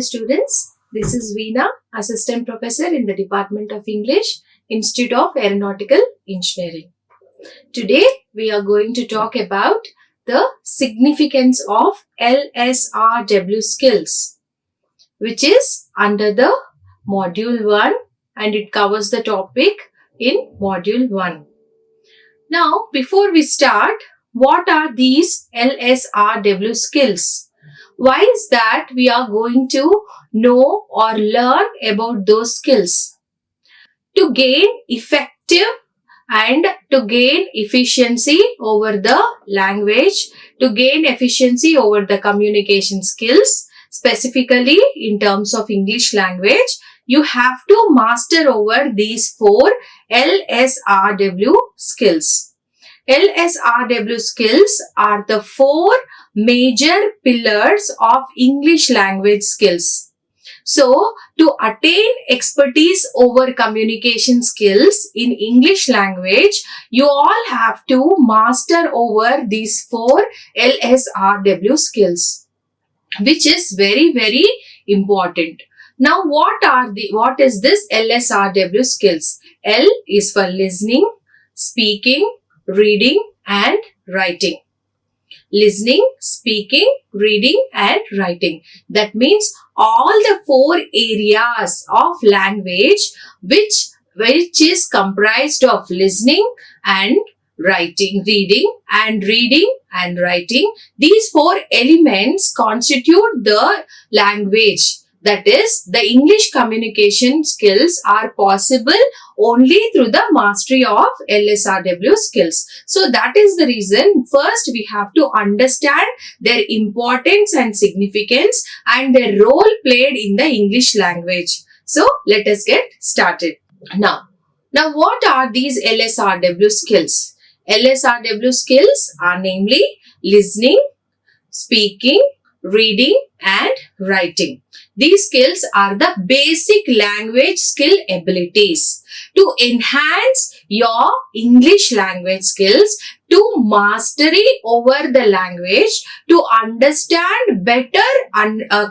students, this is Veena, Assistant Professor in the Department of English, Institute of Aeronautical Engineering. Today, we are going to talk about the significance of LSRW skills, which is under the Module 1 and it covers the topic in Module 1. Now, before we start, what are these LSRW skills? Why is that we are going to know or learn about those skills? To gain effective and to gain efficiency over the language, to gain efficiency over the communication skills, specifically in terms of English language, you have to master over these 4 LSRW skills. LSRW skills are the 4 major pillars of English language skills. So, to attain expertise over communication skills in English language, you all have to master over these 4 LSRW skills, which is very, very important. Now, what is this LSRW skills? L is for listening, speaking, reading and writing. Listening, speaking, reading and writing. That means all the 4 areas of language which is comprised of listening and writing, reading and writing. These 4 elements constitute the language. That is, the English communication skills are possible only through the mastery of LSRW skills. So that is the reason first we have to understand their importance and significance and their role played in the English language. So let us get started. Now what are these LSRW skills? LSRW skills are namely listening, speaking, reading and writing. These skills are the basic language skill abilities to enhance your English language skills, to mastery over the language, to understand better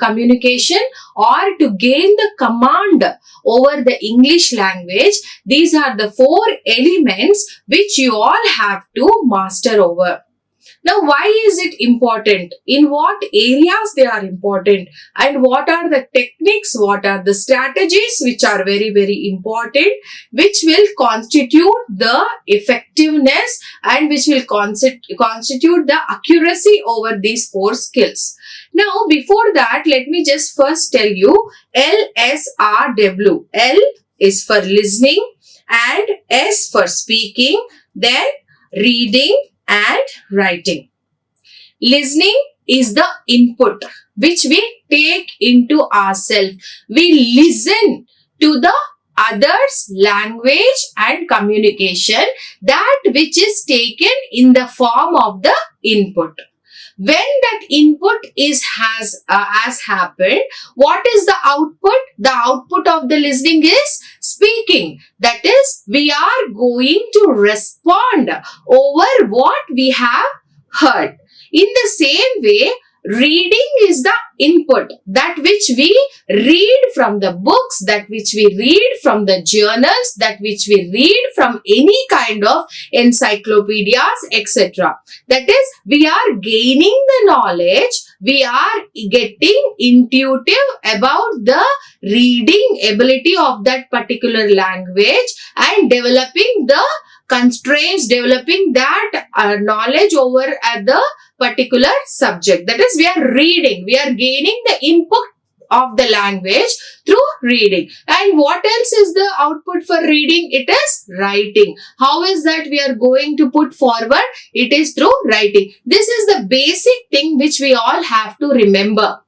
communication or to gain the command over the English language. These are the 4 elements which you all have to master over. Now, why is it important? In what areas they are important? And what are the techniques? What are the strategies which are very, very important, which will constitute the effectiveness and which will constitute the accuracy over these 4 skills? Now, before that, let me just first tell you LSRW. L is for listening and S for speaking, then reading and writing. Listening is the input which we take into ourselves. We listen to the others' language and communication, that which is taken in the form of the input. When that input has happened, what is the output? The output of the listening is speaking. That is, we are going to respond over what we have heard. In the same way, reading is the input, that which we read from the books, that which we read from the journals, that which we read from any kind of encyclopedias, etc. That is, we are gaining the knowledge, we are getting intuitive about the reading ability of that particular language and developing the constraints, developing that knowledge over at the particular subject. That is, we are reading, we are gaining the input of the language through reading. And what else is the output for reading? It is writing. How is that we are going to put forward? It is through writing. This is the basic thing which we all have to remember.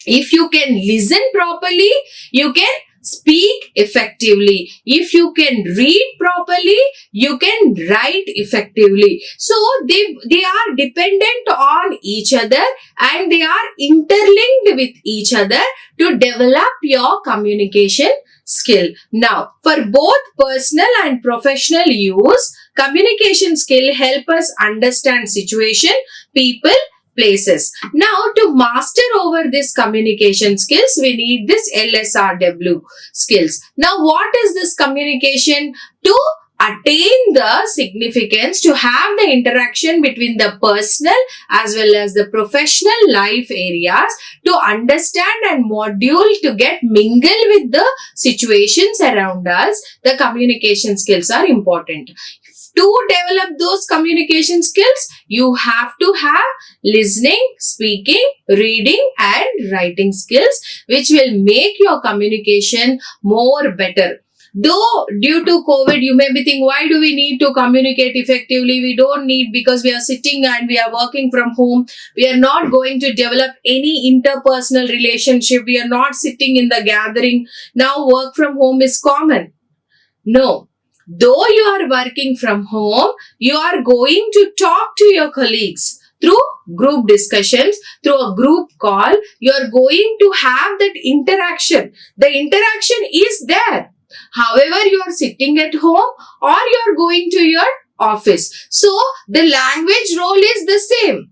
If you can listen properly, you can speak effectively. If you can read properly, you can write effectively. So they are dependent on each other and they are interlinked with each other to develop your communication skill. Now, for both personal and professional use, communication skill help us understand situation, people places. Now, to master over this communication skills, we need this LSRW skills. Now, what is this communication? To attain the significance, to have the interaction between the personal as well as the professional life areas, to understand and module, to get mingle with the situations around us, the communication skills are important. To develop those communication skills, you have to have listening, speaking, reading and writing skills, which will make your communication more better. Though due to COVID, you may be thinking, why do we need to communicate effectively? We don't need, because we are sitting and we are working from home. We are not going to develop any interpersonal relationship. We are not sitting in the gathering. Now work from home is common. No. Though you are working from home, you are going to talk to your colleagues through group discussions, through a group call. You are going to have that interaction. The interaction is there. However, you are sitting at home or you are going to your office. So, the language role is the same.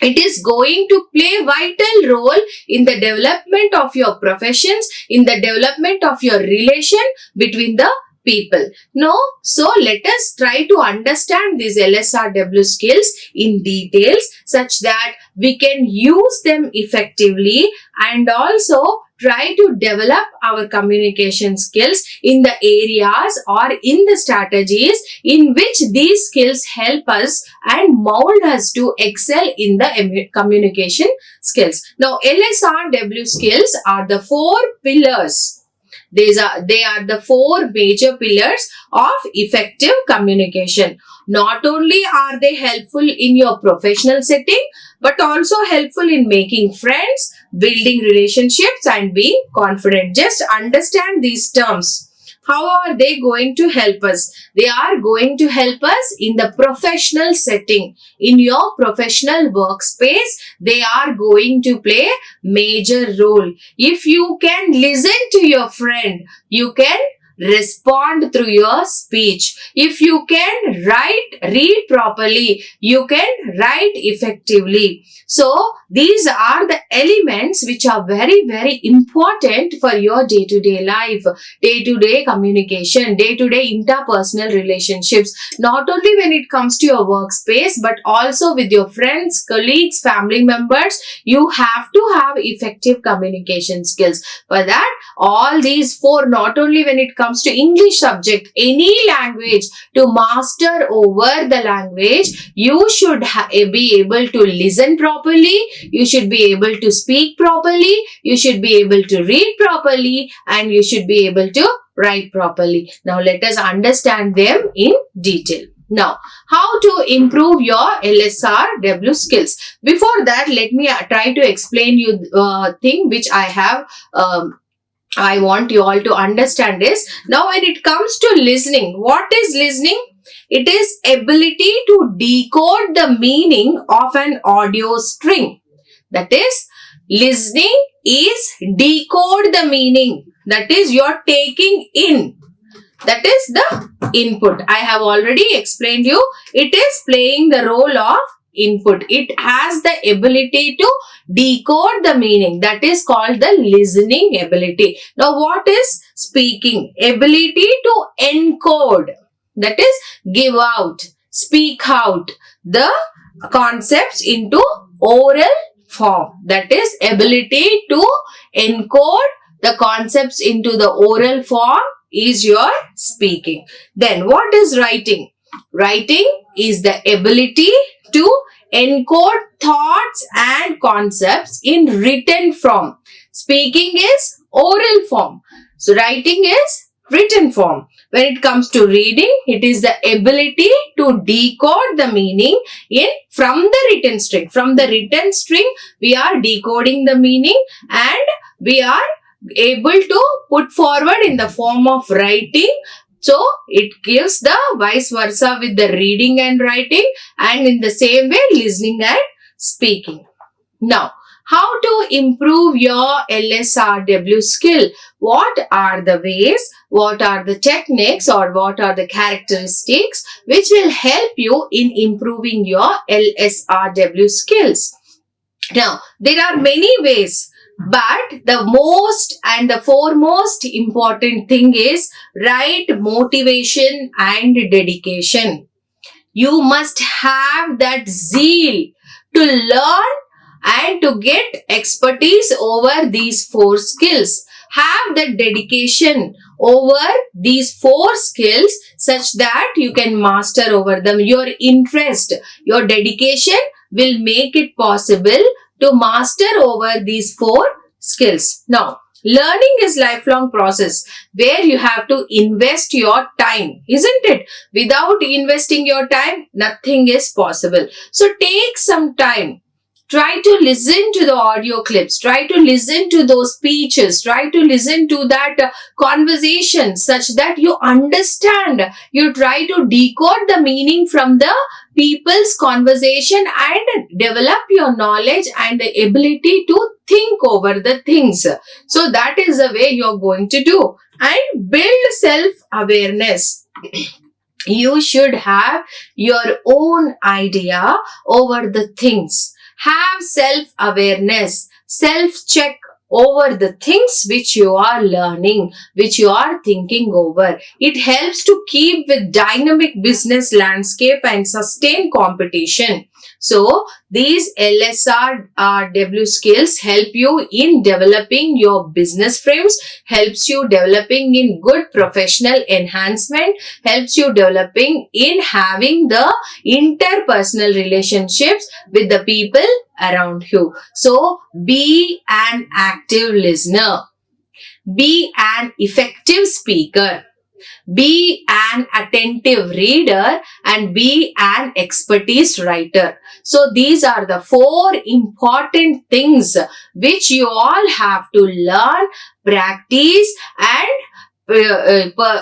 It is going to play a vital role in the development of your professions, in the development of your relation between the people. No, so let us try to understand these LSRW skills in details such that we can use them effectively and also try to develop our communication skills in the areas or in the strategies in which these skills help us and mold us to excel in the communication skills. Now, LSRW skills are the 4 pillars. They are the 4 major pillars of effective communication. Not only are they helpful in your professional setting, but also helpful in making friends, building relationships and being confident. Just understand these terms. How are they going to help us? They are going to help us in the professional setting. In your professional workspace, they are going to play major role. If you can listen to your friend, you can respond through your speech. If you can read properly, you can write effectively. So, these are the elements which are very, very important for your day-to-day life, day-to-day communication, day-to-day interpersonal relationships. Not only when it comes to your workspace, but also with your friends, colleagues, family members, you have to have effective communication skills. For that, all these 4, not only when it comes to English subject, any language, to master over the language, you should be able to listen properly, you should be able to speak properly, you should be able to read properly, and you should be able to write properly. Now, let us understand them in detail. Now, how to improve your LSRW skills? Before that, let me try to explain you a thing which I want you all to understand is, now when it comes to listening, what is listening? It is ability to decode the meaning of an audio string. That is, listening is decode the meaning. That is, you are taking in. That is the input. I have already explained you. It is playing the role of input. It has the ability to decode the meaning. That is called the listening ability. Now, what is speaking? Ability to encode. That is, give out, speak out the concepts into oral form. That is, ability to encode the concepts into the oral form is your speaking. Then, what is writing? Writing is the ability to encode thoughts and concepts in written form. Speaking is oral form. So, writing is written form. When it comes to reading, it is the ability to decode the meaning from the written string. From the written string, we are decoding the meaning and we are able to put forward in the form of writing. So, it gives the vice versa with the reading and writing, and in the same way, listening and speaking. Now, how to improve your LSRW skill? What are the ways, what are the techniques, or what are the characteristics which will help you in improving your LSRW skills? Now, there are many ways, but the most and the foremost important thing is right motivation and dedication. You must have that zeal to learn and to get expertise over these 4 skills. Have the dedication over these 4 skills such that you can master over them. Your interest, your dedication will make it possible to master over these 4 skills. Now, learning is lifelong process where you have to invest your time, isn't it? Without investing your time, nothing is possible. So take some time. Try to listen to the audio clips. Try to listen to those speeches. Try to listen to that conversation such that you understand. You try to decode the meaning from the people's conversation and develop your knowledge and the ability to think over the things. So that is the way you're going to do. And build self-awareness. You should have your own idea over the things. Have self-awareness, self-check over the things which you are learning, which you are thinking over. It helps to keep with dynamic business landscape and sustain competition. So, these LSRW skills help you in developing your business frames, helps you developing in good professional enhancement, helps you developing in having the interpersonal relationships with the people around you. So, be an active listener. Be an effective speaker. Be an attentive reader and be an expertise writer. So these are the 4 important things which you all have to learn, practice and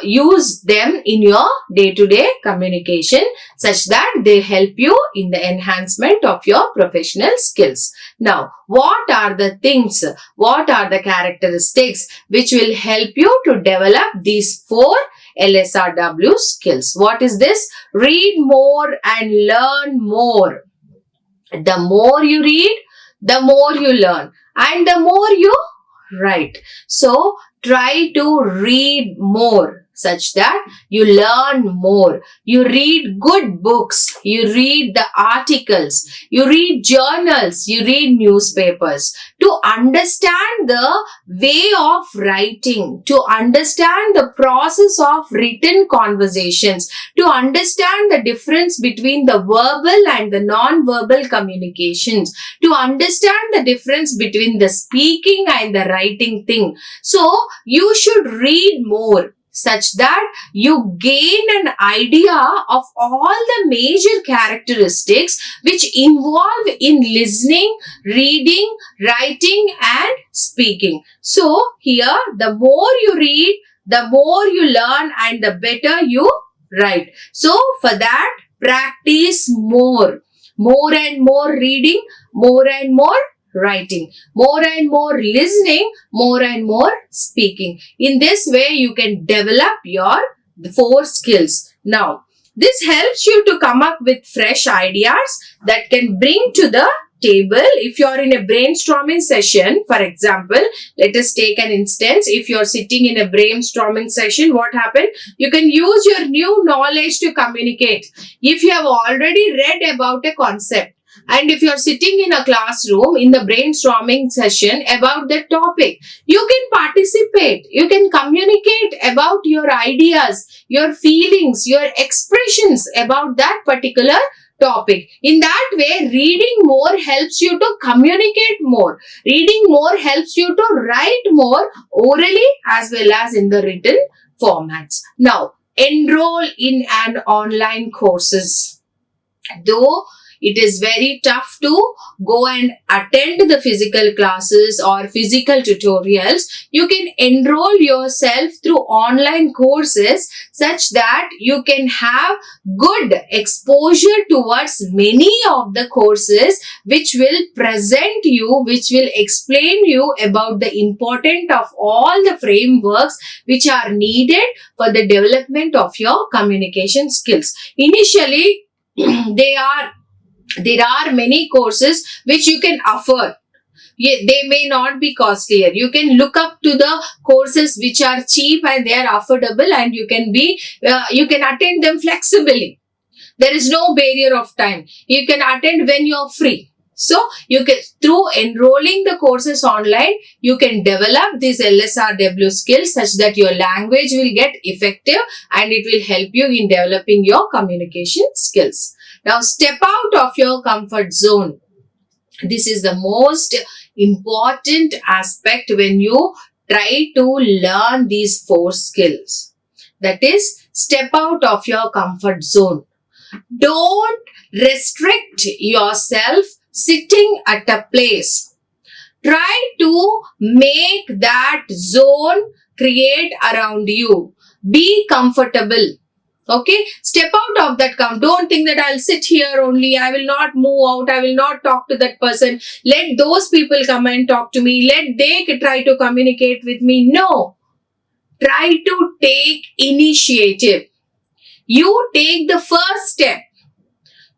use them in your day-to-day communication such that they help you in the enhancement of your professional skills. Now, what are the things, what are the characteristics which will help you to develop these 4 LSRW skills? What is this? Read more and learn more. The more you read, the more you learn and the more you write. So, try to read more such that you learn more. You read good books, you read the articles, you read journals, you read newspapers to understand the way of writing, to understand the process of written conversations, to understand the difference between the verbal and the non-verbal communications, to understand the difference between the speaking and the writing thing. So, you should read more such that you gain an idea of all the major characteristics which involve in listening, reading, writing and speaking. So, here the more you read, the more you learn and the better you write. So, for that, practice more. More and more reading, more and more writing, more and more listening, more and more speaking. In this way, you can develop your 4 skills. Now, this helps you to come up with fresh ideas that can bring to the table. If you are in a brainstorming session, for example, let us take an instance. If you are sitting in a brainstorming session, what happened? You can use your new knowledge to communicate. If you have already read about a concept, and if you are sitting in a classroom in the brainstorming session about the topic, you can participate, you can communicate about your ideas, your feelings, your expressions about that particular topic. In that way, reading more helps you to communicate more. Reading more helps you to write more orally as well as in the written formats. Now, enroll in an online courses. Though it is very tough to go and attend the physical classes or physical tutorials, you can enroll yourself through online courses such that you can have good exposure towards many of the courses which will present you, which will explain you about the importance of all the frameworks which are needed for the development of your communication skills. Initially, they are There are many courses which you can afford. They may not be costlier. You can look up to the courses which are cheap and they are affordable, and you can attend them flexibly. There is no barrier of time. You can attend when you're free. So you can, through enrolling the courses online, you can develop these LSRW skills such that your language will get effective and it will help you in developing your communication skills. Now step out of your comfort zone. This is the most important aspect when you try to learn these 4 skills. That is, step out of your comfort zone. Don't restrict yourself sitting at a place. Try to make that zone create around you. Be comfortable. Okay, step out of that Don't think that I'll sit here only. I will not move out. I will not talk to that person. Let those people come and talk to me. Let they try to communicate with me. No. Try to take initiative. You take the first step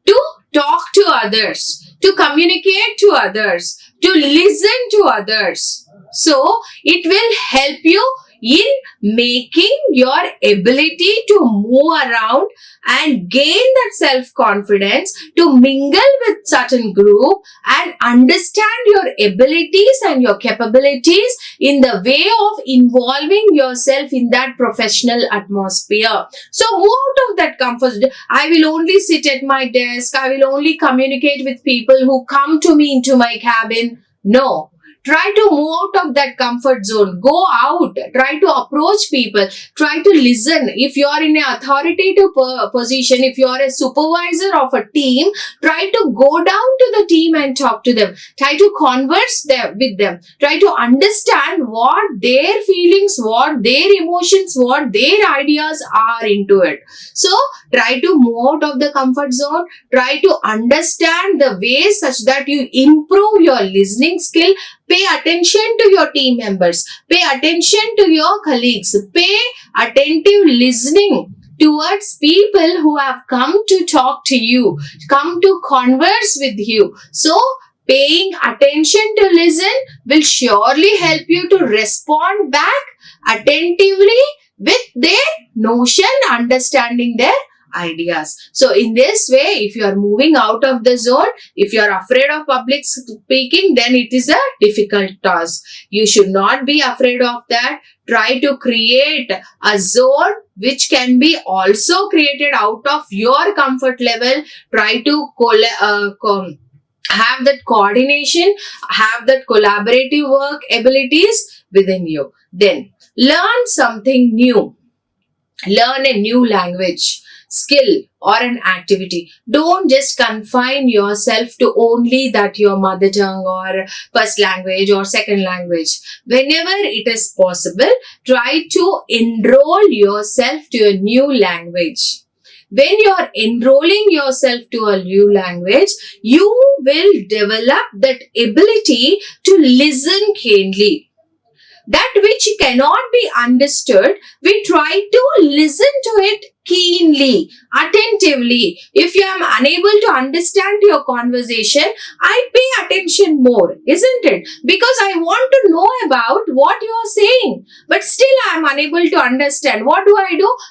to talk to others, to communicate to others, to listen to others. So, it will help you in making your ability to move around and gain that self-confidence to mingle with certain group and understand your abilities and your capabilities in the way of involving yourself in that professional atmosphere. So move out of that comfort. I will only sit at my desk. I will only communicate with people who come to me into my cabin. No. Try to move out of that comfort zone. Go out. Try to approach people. Try to listen. If you are in an authoritative position, if you are a supervisor of a team, try to go down to the team and talk to them. Try to converse with them. Try to understand what their feelings, what their emotions, what their ideas are into it. So, try to move out of the comfort zone. Try to understand the ways such that you improve your listening skill. Pay attention to your team members. Pay attention to your colleagues. Pay attentive listening towards people who have come to talk to you, come to converse with you. So, paying attention to listen will surely help you to respond back attentively with their notion, understanding their ideas. So in this way, if you are moving out of the zone, if you are afraid of public speaking, then it is a difficult task. You should not be afraid of that. Try to create a zone which can be also created out of your comfort level. Try to have that coordination, have that collaborative work abilities within you. Then learn something new. Learn a new language, skill, or an activity. Don't just confine yourself to only that your mother tongue or first language or second language. Whenever it is possible, try to enroll yourself to a new language. When you are enrolling yourself to a new language, you will develop that ability to listen keenly. That which cannot be understood, we try to listen to it keenly, attentively. If you am unable to understand your conversation, I pay attention more, isn't it? Because I want to know about what you are saying, but still I am unable to understand. What do?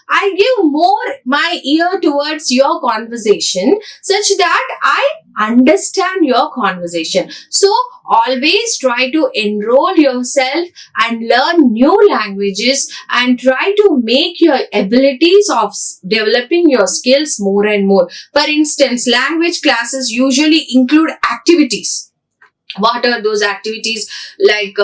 I give more my ear towards your conversation such that I understand your conversation. So, always try to enroll yourself and learn new languages and try to make your abilities of developing your skills more and more. For instance, language classes usually include activities. What are those activities? Like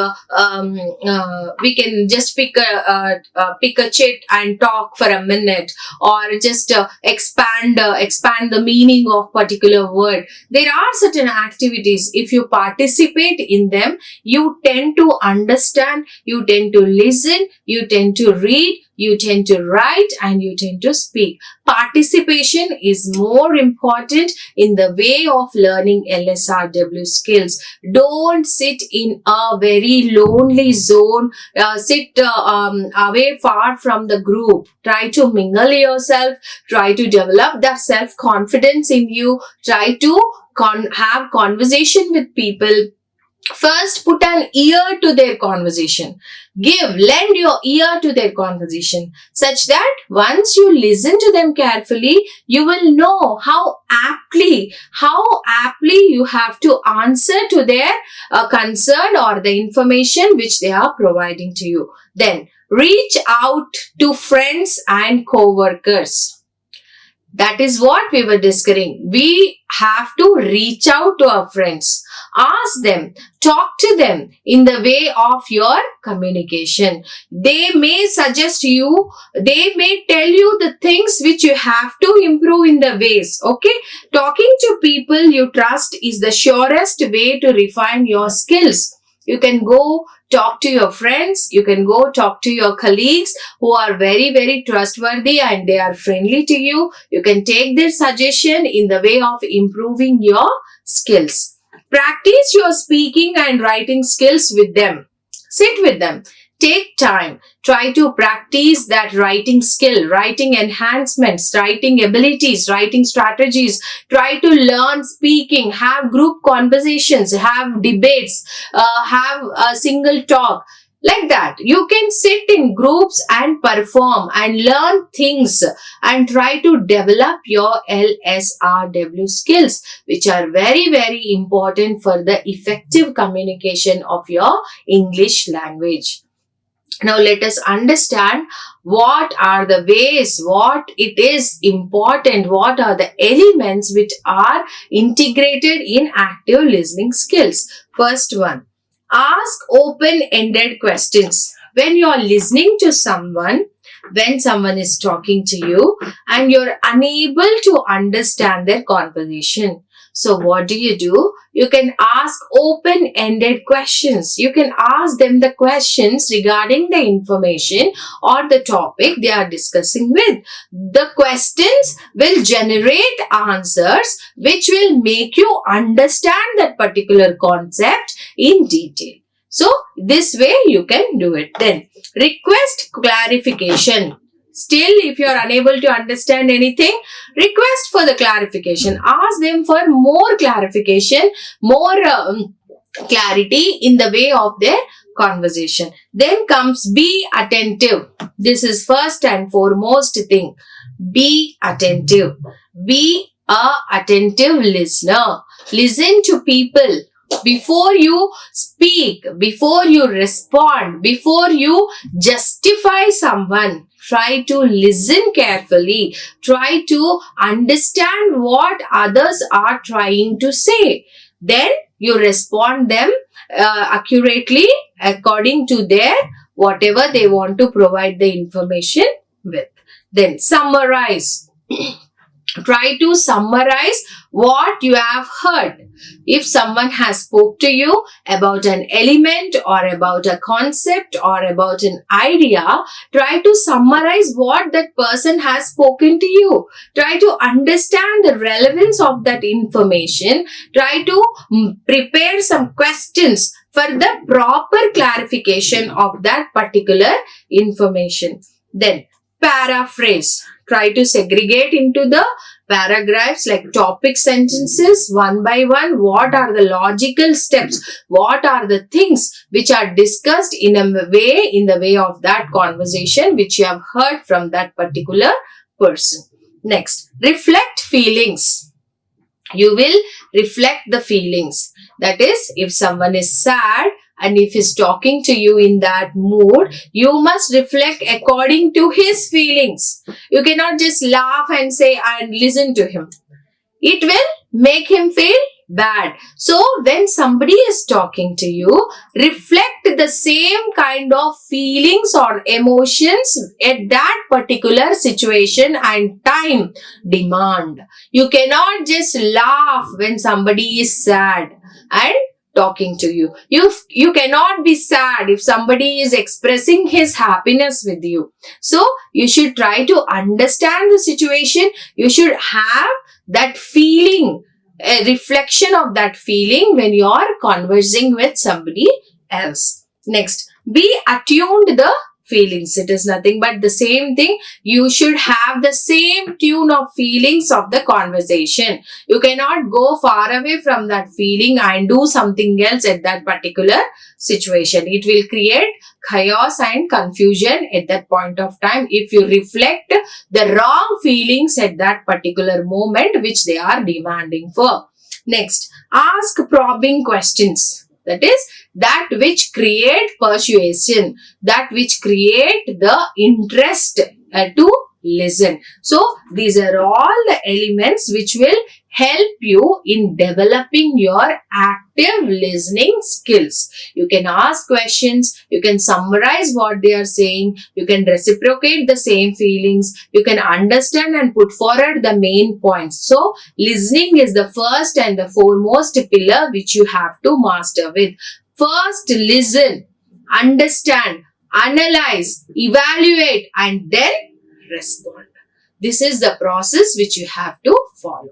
we can just pick a chit and talk for a minute, or just expand the meaning of particular word. There are certain activities. If you participate in them, you tend to understand, you tend to listen, you tend to read, you tend to write, and you tend to speak. Participation is more important in the way of learning LSRW skills. Don't sit in a very lonely zone. Sit away far from the group. Try to mingle yourself. Try to develop that self-confidence in you. Try to have conversation with people, first put an ear to their conversation. Lend your ear to their conversation, such that once you listen to them carefully, you will know how aptly you have to answer to their concern or the information which they are providing to you. Then reach out to friends and co-workers. That is what we were discussing. We have to reach out to our friends. Ask them, talk to them in the way of your communication. They may suggest you, they may tell you the things which you have to improve in the ways. Okay? Talking to people you trust is the surest way to refine your skills. You can go talk to your friends, you can go talk to your colleagues who are very, very trustworthy and they are friendly to you. You can take their suggestion in the way of improving your skills. Practice your speaking and writing skills with them. Sit with them. Take time. Try to practice that writing skill, writing enhancements, writing abilities, writing strategies. Try to learn speaking, have group conversations, have debates, have a single talk. Like that, you can sit in groups and perform and learn things and try to develop your LSRW skills, which are very, very important for the effective communication of your English language. Now let us understand what are the ways, what it is important, what are the elements which are integrated in active listening skills. First one, ask open-ended questions. When you are listening to someone, when someone is talking to you and you're unable to understand their conversation, so what do? You can ask open-ended questions. You can ask them the questions regarding the information or the topic they are discussing with. The questions will generate answers which will make you understand that particular concept in detail. So, this way you can do it. Then, request clarification. Still, if you are unable to understand anything, request for the clarification. Ask them for more clarification, more clarity in the way of their conversation. Then comes be attentive. This is first and foremost thing. Be attentive. Be a attentive listener. Listen to people. Before you speak, before you respond, before you justify someone, try to listen carefully. Try to understand what others are trying to say. Then you respond them accurately according to their whatever they want to provide the information with. Then summarize. Try to summarize what you have heard. If someone has spoke to you about an element or about a concept or about an idea, try to summarize what that person has spoken to you. Try to understand the relevance of that information. Try to prepare some questions for the proper clarification of that particular information. Then paraphrase. Try to segregate into the paragraphs like topic sentences one by one. What are the logical steps? What are the things which are discussed in the way of that conversation which you have heard from that particular person. Next, reflect feelings. You will reflect the feelings. That is, if someone is sad, and if he's talking to you in that mood, you must reflect according to his feelings. You cannot just laugh and say and listen to him. It will make him feel bad. So, when somebody is talking to you, reflect the same kind of feelings or emotions at that particular situation and time demand. You cannot just laugh when somebody is sad and talking to you. You cannot be sad if somebody is expressing his happiness with you. So, you should try to understand the situation. You should have that feeling, a reflection of that feeling when you are conversing with somebody else. Next, be attuned to the feelings. It is nothing but the same thing. You should have the same tune of feelings of the conversation. You cannot go far away from that feeling and do something else at that particular situation. It will create chaos and confusion at that point of time if you reflect the wrong feelings at that particular moment which they are demanding for. Next, ask probing questions. That is, that which create persuasion, that which create the interest to listen. So, these are all the elements which will help you in developing your active listening skills. You can ask questions, you can summarize what they are saying, you can reciprocate the same feelings, you can understand and put forward the main points. So, listening is the first and the foremost pillar which you have to master with. First, listen, understand, analyze, evaluate, and then respond. This is the process which you have to follow.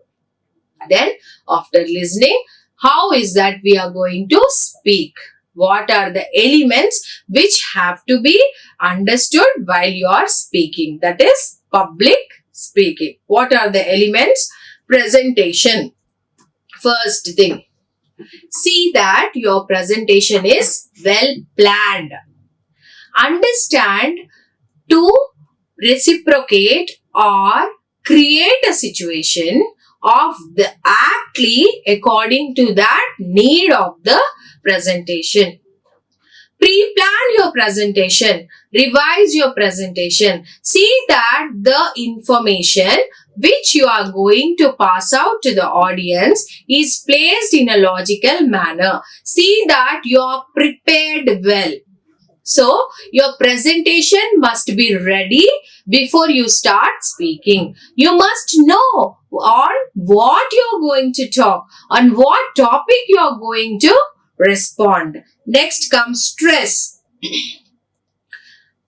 Then, after listening, how is that we are going to speak? What are the elements which have to be understood while you are speaking? That is public speaking. What are the elements? Presentation. First thing, see that your presentation is well planned. Understand to reciprocate or create a situation of the aptly according to that need of the presentation. Pre-plan your presentation, revise your presentation. See that the information which you are going to pass out to the audience is placed in a logical manner. See that you are prepared well. So, your presentation must be ready before you start speaking. You must know on what you are going to talk, on what topic you are going to respond. Next comes stress.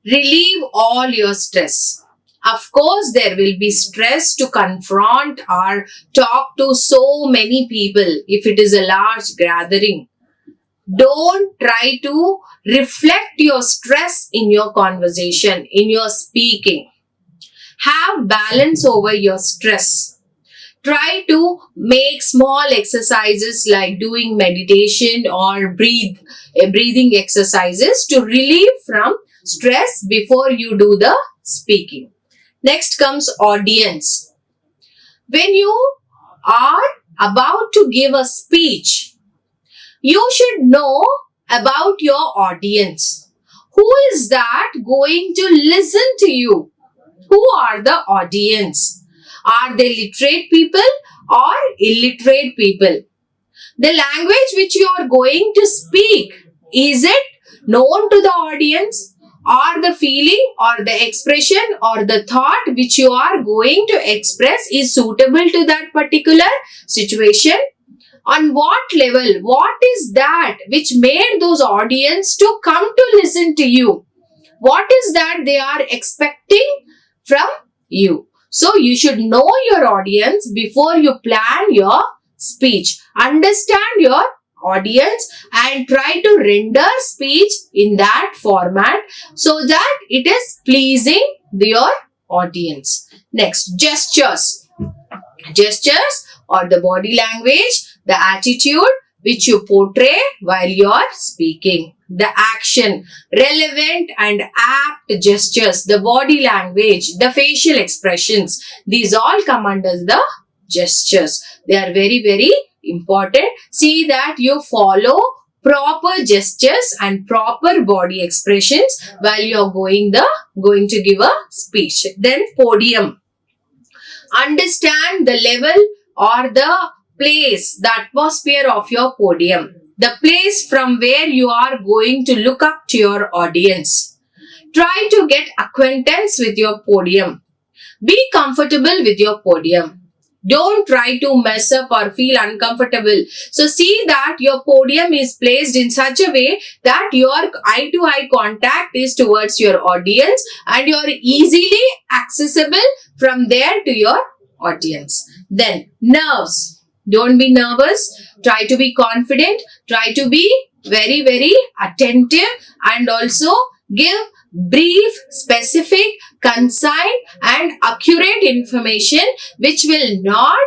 Relieve all your stress. Of course, there will be stress to confront or talk to so many people if it is a large gathering. Don't try to reflect your stress in your conversation, in your speaking. Have balance over your stress. Try to make small exercises like doing meditation or breathing exercises to relieve from stress before you do the speaking. Next comes audience. When you are about to give a speech, you should know about your audience. Who is that going to listen to you? Who are the audience? Are they literate people or illiterate people? The language which you are going to speak, is it known to the audience? Or the feeling or the expression or the thought which you are going to express is suitable to that particular situation? On what level? What is that which made those audience to come to listen to you? What is that they are expecting from you? So, you should know your audience before you plan your speech. Understand your audience and try to render speech in that format so that it is pleasing your audience. Next, gestures. Gestures or the body language, the attitude which you portray while you are speaking. The action, relevant and apt gestures, the body language, the facial expressions, these all come under the gestures. They are very, very important. See that you follow proper gestures and proper body expressions while you are going to give a speech. Then podium. Understand the level or the place, the atmosphere of your podium. The place from where you are going to look up to your audience. Try to get acquaintance with your podium. Be comfortable with your podium. Don't try to mess up or feel uncomfortable. So, see that your podium is placed in such a way that your eye-to-eye contact is towards your audience and you are easily accessible from there to your audience. Then, nerves. Don't be nervous. Try to be confident. Try to be very, very attentive and also give brief, specific, concise and accurate information which will not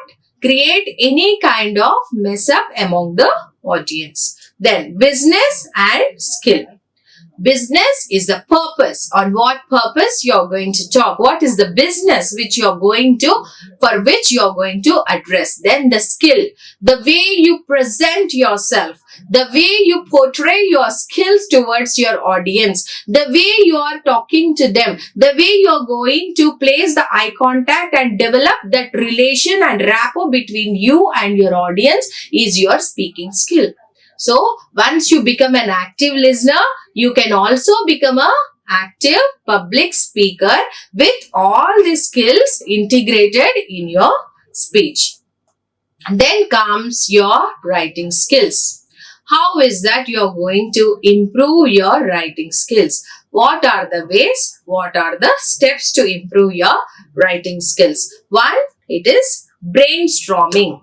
create any kind of mess up among the audience. Then business and skill. Business is the purpose. On what purpose you are going to talk? What is the business which you are going to, for which you are going to address? Then the skill, the way you present yourself, the way you portray your skills towards your audience, the way you are talking to them, the way you are going to place the eye contact and develop that relation and rapport between you and your audience is your speaking skill. So, once you become an active listener, you can also become an active public speaker with all the skills integrated in your speech. Then comes your writing skills. How is that you are going to improve your writing skills? What are the ways? What are the steps to improve your writing skills? One, it is brainstorming.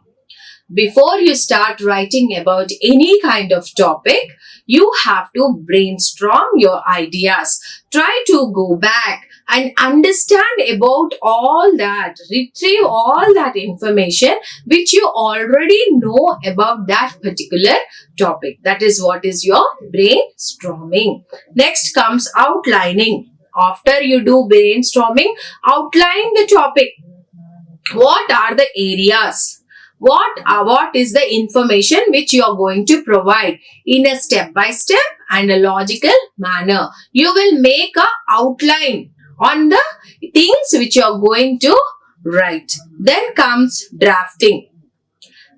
Before you start writing about any kind of topic, you have to brainstorm your ideas. Try to go back and understand about all that, retrieve all that information which you already know about that particular topic. That is what is your brainstorming. Next comes outlining. After you do brainstorming, outline the topic. What are the areas? What is the information which you are going to provide in a step-by-step and a logical manner? You will make a outline on the things which you are going to write. Then comes drafting.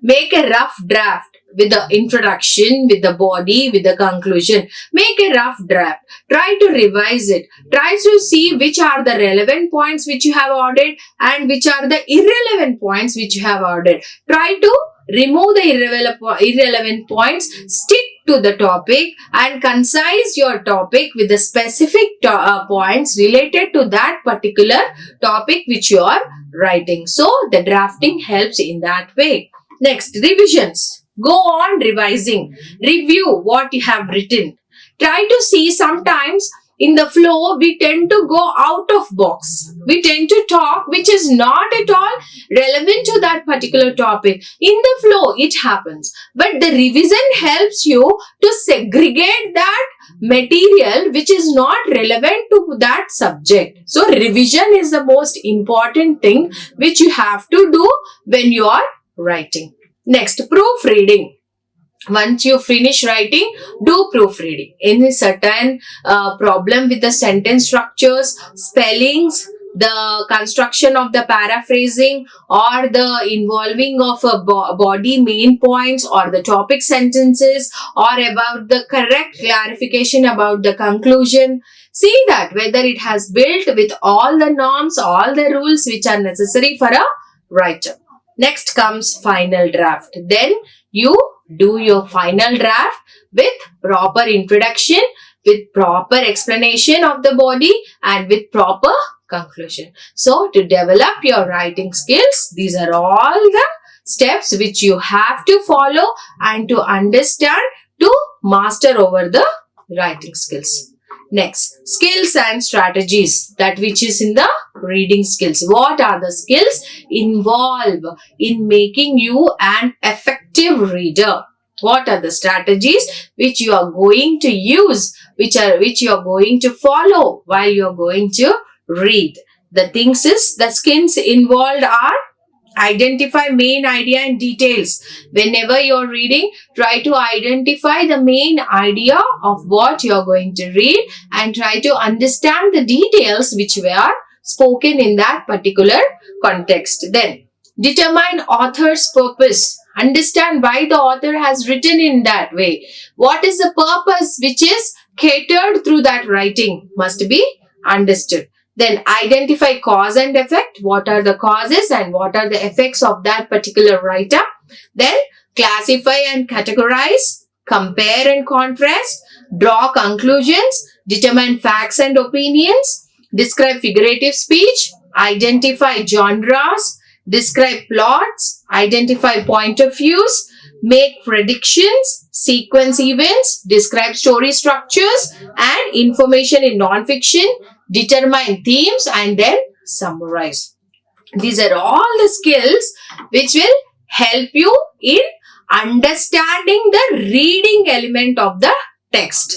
Make a rough draft with the introduction, with the body, with the conclusion. Make a rough draft. Try to revise it. Try to see which are the relevant points which you have added and which are the irrelevant points which you have added. Try to remove the irrelevant points. Stick to the topic and concise your topic with the specific points related to that particular topic which you are writing. So, the drafting helps in that way. Next, revisions. Go on revising. Review what you have written. Try to see sometimes in the flow we tend to go out of box. We tend to talk which is not at all relevant to that particular topic. In the flow it happens. But the revision helps you to segregate that material which is not relevant to that subject. So revision is the most important thing which you have to do when you are writing. Next, proofreading. Once you finish writing, do proofreading. Any certain problem with the sentence structures, spellings, the construction of the paraphrasing or the involving of a body main points or the topic sentences or about the correct clarification about the conclusion. See that whether it has built with all the norms, all the rules which are necessary for a writer. Next comes final draft. Then you do your final draft with proper introduction, with proper explanation of the body and with proper conclusion. So to develop your writing skills, these are all the steps which you have to follow and to understand to master over the writing skills. Next, skills and strategies, that which is in the reading skills. What are the skills involved in making you an effective reader? What are the strategies which you are going to use, which you are going to follow while you are going to read? The skills involved are identify main idea and details. Whenever you are reading, try to identify the main idea of what you are going to read and try to understand the details which were spoken in that particular context. Then, determine author's purpose. Understand why the author has written in that way. What is the purpose which is catered through that writing must be understood. Then identify cause and effect. What are the causes and what are the effects of that particular writer? Then classify and categorize, compare and contrast, draw conclusions, determine facts and opinions, describe figurative speech, identify genres, describe plots, identify point of views, make predictions, sequence events, describe story structures and information in non-fiction, determine themes and then summarize. These are all the skills which will help you in understanding the reading element of the text.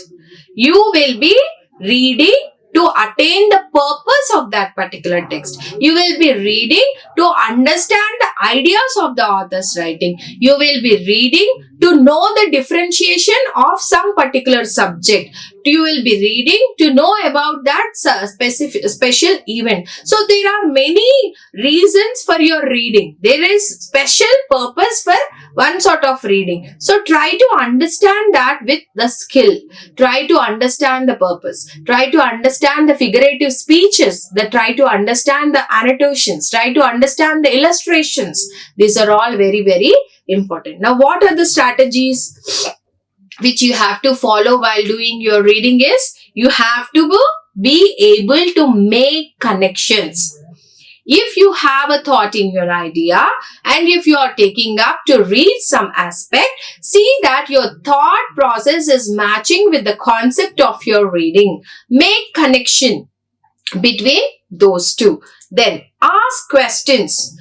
You will be reading to attain the purpose of that particular text. You will be reading to understand the ideas of the author's writing. You will be reading to know the differentiation of some particular subject. You will be reading to know about that special event. So there are many reasons for your reading. There is special purpose for one sort of reading. So try to understand that with the skill. Try to understand the purpose. Try to understand the figurative speeches. Try to understand the annotations. Try to understand the illustrations. These are all very, very important. Now, what are the strategies which you have to follow while doing your reading is, you have to be able to make connections. If you have a thought in your idea and if you are taking up to read some aspect, see that your thought process is matching with the concept of your reading. Make connection between those two. Then ask questions.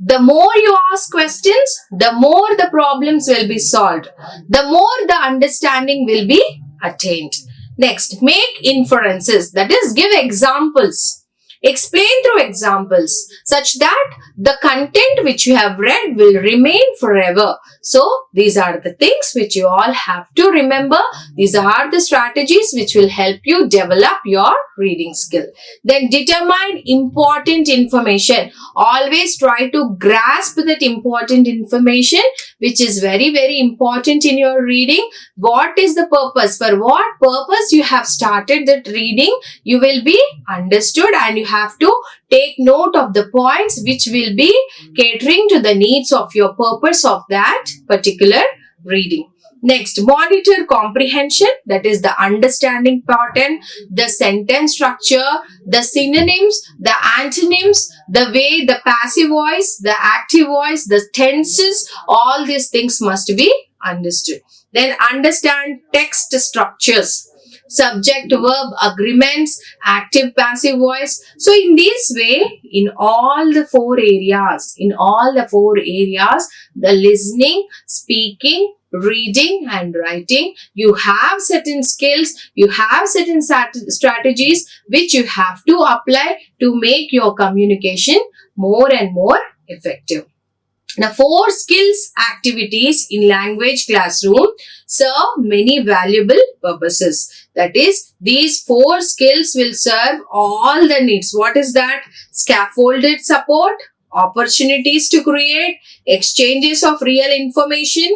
The more you ask questions, the more the problems will be solved. The more the understanding will be attained. Next, make inferences. That is, give examples. Explain through examples such that the content which you have read will remain forever. So, these are the things which you all have to remember. These are the strategies which will help you develop your reading skill. Then determine important information. Always try to grasp that important information which is very, very important in your reading. What is the purpose? For what purpose you have started that reading? You will be understood and you have to take note of the points which will be catering to the needs of your purpose of that particular reading. Next, monitor comprehension, that is the understanding pattern, the sentence structure, the synonyms, the antonyms, the way the passive voice, the active voice, the tenses, all these things must be understood. Then understand text structures. Subject verb agreements, active passive voice. So in this way, in all the four areas, the listening, speaking, reading and writing, you have certain skills, you have certain strategies which you have to apply to make your communication more and more effective. Now, 4 skills activities in language classroom serve many valuable purposes. That is, these 4 skills will serve all the needs. What is that? Scaffolded support, opportunities to create, exchanges of real information,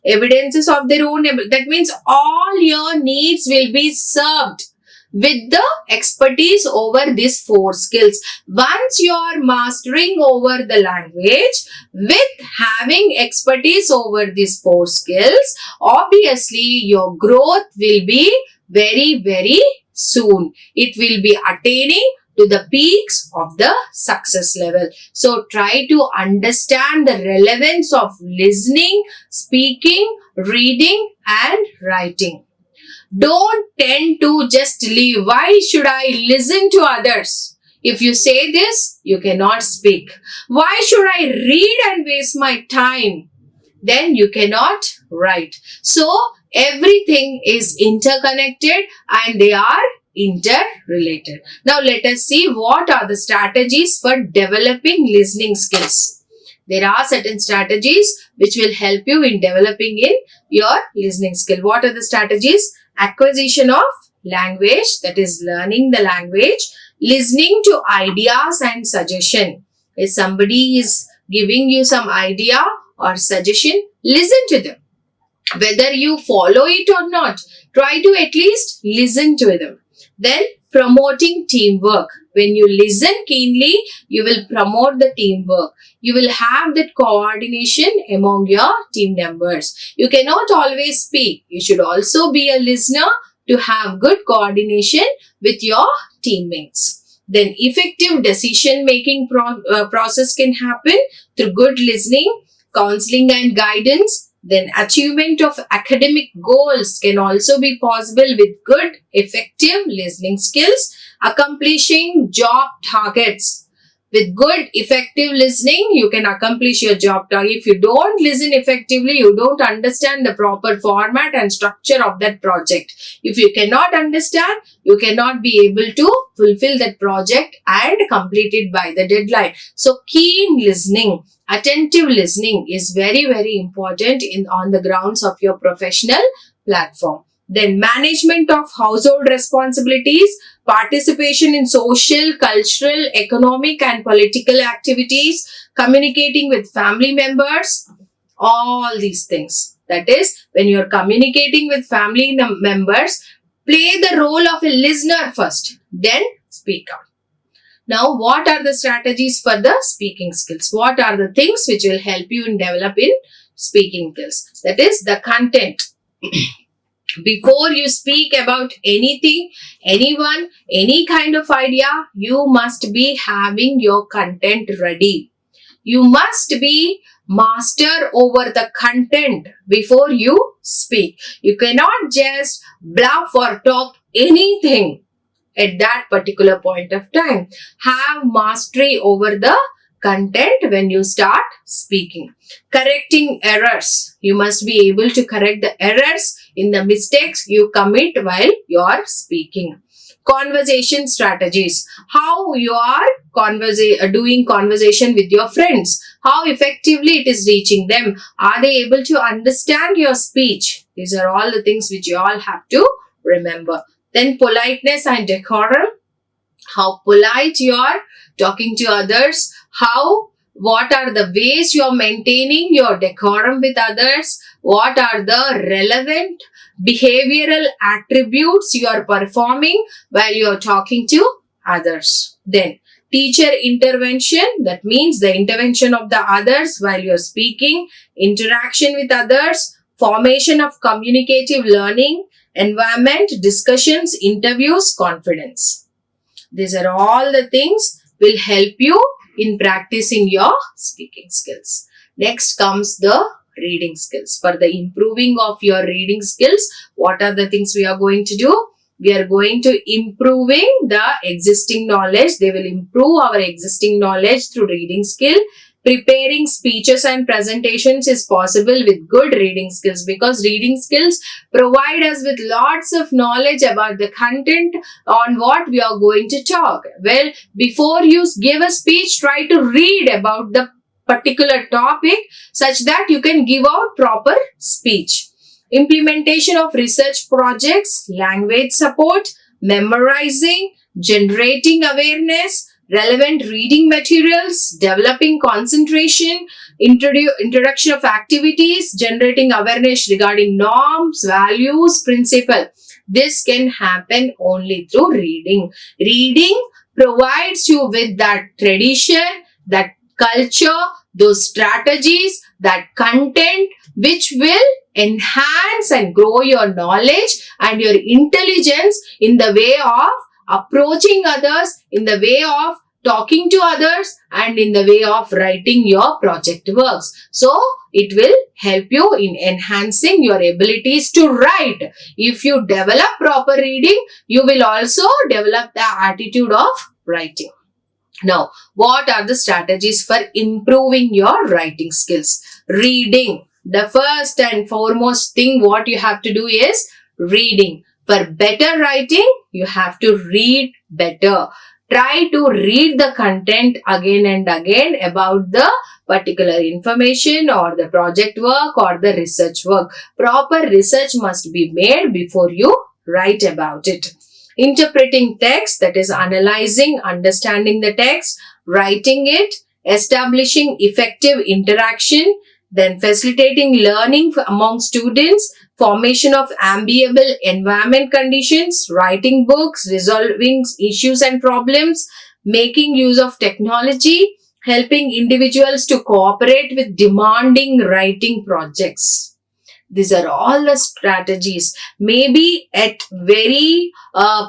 evidences of their own. That means all your needs will be served with the expertise over these 4 skills. Once you are mastering over the language with having expertise over these 4 skills, obviously your growth will be very, very soon. It will be attaining to the peaks of the success level. So try to understand the relevance of listening, speaking, reading and writing. Don't tend to just leave. Why should I listen to others? If you say this, you cannot speak. Why should I read and waste my time? Then you cannot write. So everything is interconnected and they are interrelated. Now let us see what are the strategies for developing listening skills. There are certain strategies which will help you in developing in your listening skill. What are the strategies? Acquisition of language, that is learning the language. Listening to ideas and suggestion. If somebody is giving you some idea or suggestion, listen to them. Whether you follow it or not, try to at least listen to them. Then promoting teamwork. When you listen keenly, you will promote the teamwork. You will have that coordination among your team members. You cannot always speak. You should also be a listener to have good coordination with your teammates. Then effective decision-making process can happen through good listening, counseling and guidance, Then achievement of academic goals can also be possible with good, effective listening skills. Accomplishing job targets. With good, effective listening, you can accomplish your job target. If you don't listen effectively, you don't understand the proper format and structure of that project. If you cannot understand, you cannot be able to fulfill that project and complete it by the deadline. So keen listening, attentive listening is very, very important on the grounds of your professional platform. Then management of household responsibilities, participation in social, cultural, economic and political activities, communicating with family members, all these things. That is, when you are communicating with family members, play the role of a listener first, then speak out. Now, what are the strategies for the speaking skills? What are the things which will help you in developing speaking skills? That is the content. Before you speak about anything, anyone, any kind of idea, you must be having your content ready. You must be master over the content before you speak. You cannot just bluff or talk anything at that particular point of time. Have mastery over the content when you start speaking. Correcting errors. You must be able to correct the errors in the mistakes you commit while you are speaking. Conversation strategies. How you are doing conversation with your friends. How effectively it is reaching them. Are they able to understand your speech? These are all the things which you all have to remember. Then politeness and decorum. How polite you are talking to others. What are the ways you are maintaining your decorum with others? What are the relevant behavioral attributes you are performing while you are talking to others? Then teacher intervention, that means the intervention of the others while you are speaking, interaction with others, formation of communicative learning, environment, discussions, interviews, confidence. These are all the things will help you in practicing your speaking skills. Next comes the reading skills. For the improving of your reading skills, what are the things we are going to do? We are going to improving the existing knowledge. They will improve our existing knowledge through reading skill. Preparing speeches and presentations is possible with good reading skills, because reading skills provide us with lots of knowledge about the content on what we are going to talk. Well, before you give a speech, try to read about the particular topic such that you can give out proper speech. Implementation of research projects, language support, memorizing, generating awareness, relevant reading materials, developing concentration, introduction of activities, generating awareness regarding norms, values, principle. This can happen only through reading. Reading provides you with that tradition, that culture, those strategies, that content which will enhance and grow your knowledge and your intelligence in the way of approaching others, in the way of talking to others, and in the way of writing your project works. So, it will help you in enhancing your abilities to write. If you develop proper reading, you will also develop the attitude of writing. Now, what are the strategies for improving your writing skills? Reading. The first and foremost thing what you have to do is reading. For better writing, you have to read better. Try to read the content again and again about the particular information or the project work or the research work. Proper research must be made before you write about it. Interpreting text, that is analyzing, understanding the text, writing it, establishing effective interaction, then facilitating learning among students, formation of amiable environment conditions, writing books, resolving issues and problems, making use of technology, helping individuals to cooperate with demanding writing projects. These are all the strategies. Maybe at very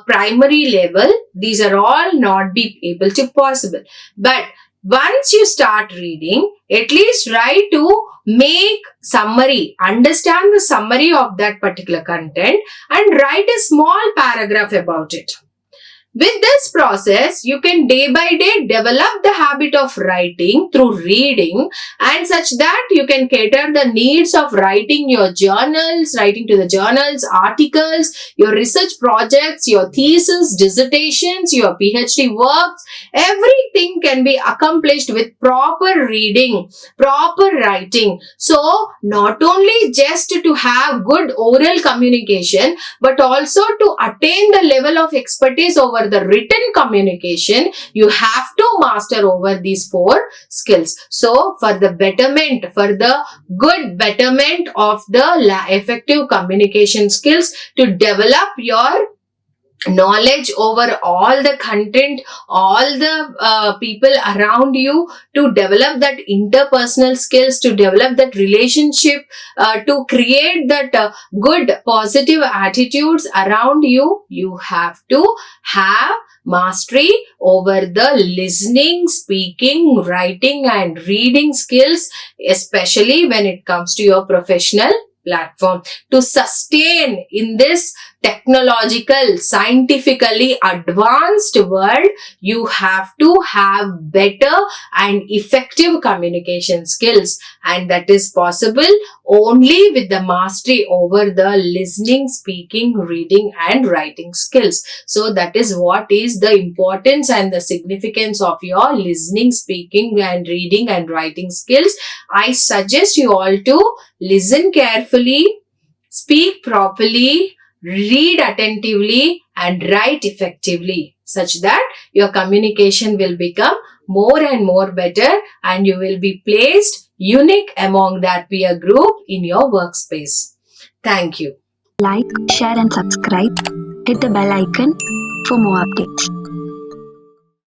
primary level, these are all not be able to possible. But once you start reading, at least try to make summary, understand the summary of that particular content and write a small paragraph about it. With this process, you can day by day develop the habit of writing through reading, and such that you can cater the needs of writing your journals, writing to the journals, articles, your research projects, your thesis, dissertations, your PhD works. Everything can be accomplished with proper reading, proper writing. So, not only just to have good oral communication, but also to attain the level of expertise over the written communication, you have to master over these 4 skills. So, for the betterment, for the good betterment of the effective communication skills, to develop your knowledge over all the content, all the people around you, to develop that interpersonal skills, to develop that relationship, to create that good positive attitudes around you, you have to have mastery over the listening, speaking, writing and reading skills, especially when it comes to your professional platform. To sustain in this technological, scientifically advanced world, you have to have better and effective communication skills, and that is possible only with the mastery over the listening, speaking, reading and writing skills. So that is what is the importance and the significance of your listening, speaking and reading and writing skills. I suggest you all to listen carefully, speak properly, read attentively and write effectively, such that your communication will become more and more better and you will be placed unique among that peer group in your workspace. Thank you. Like, share and subscribe. Hit the bell icon for more updates.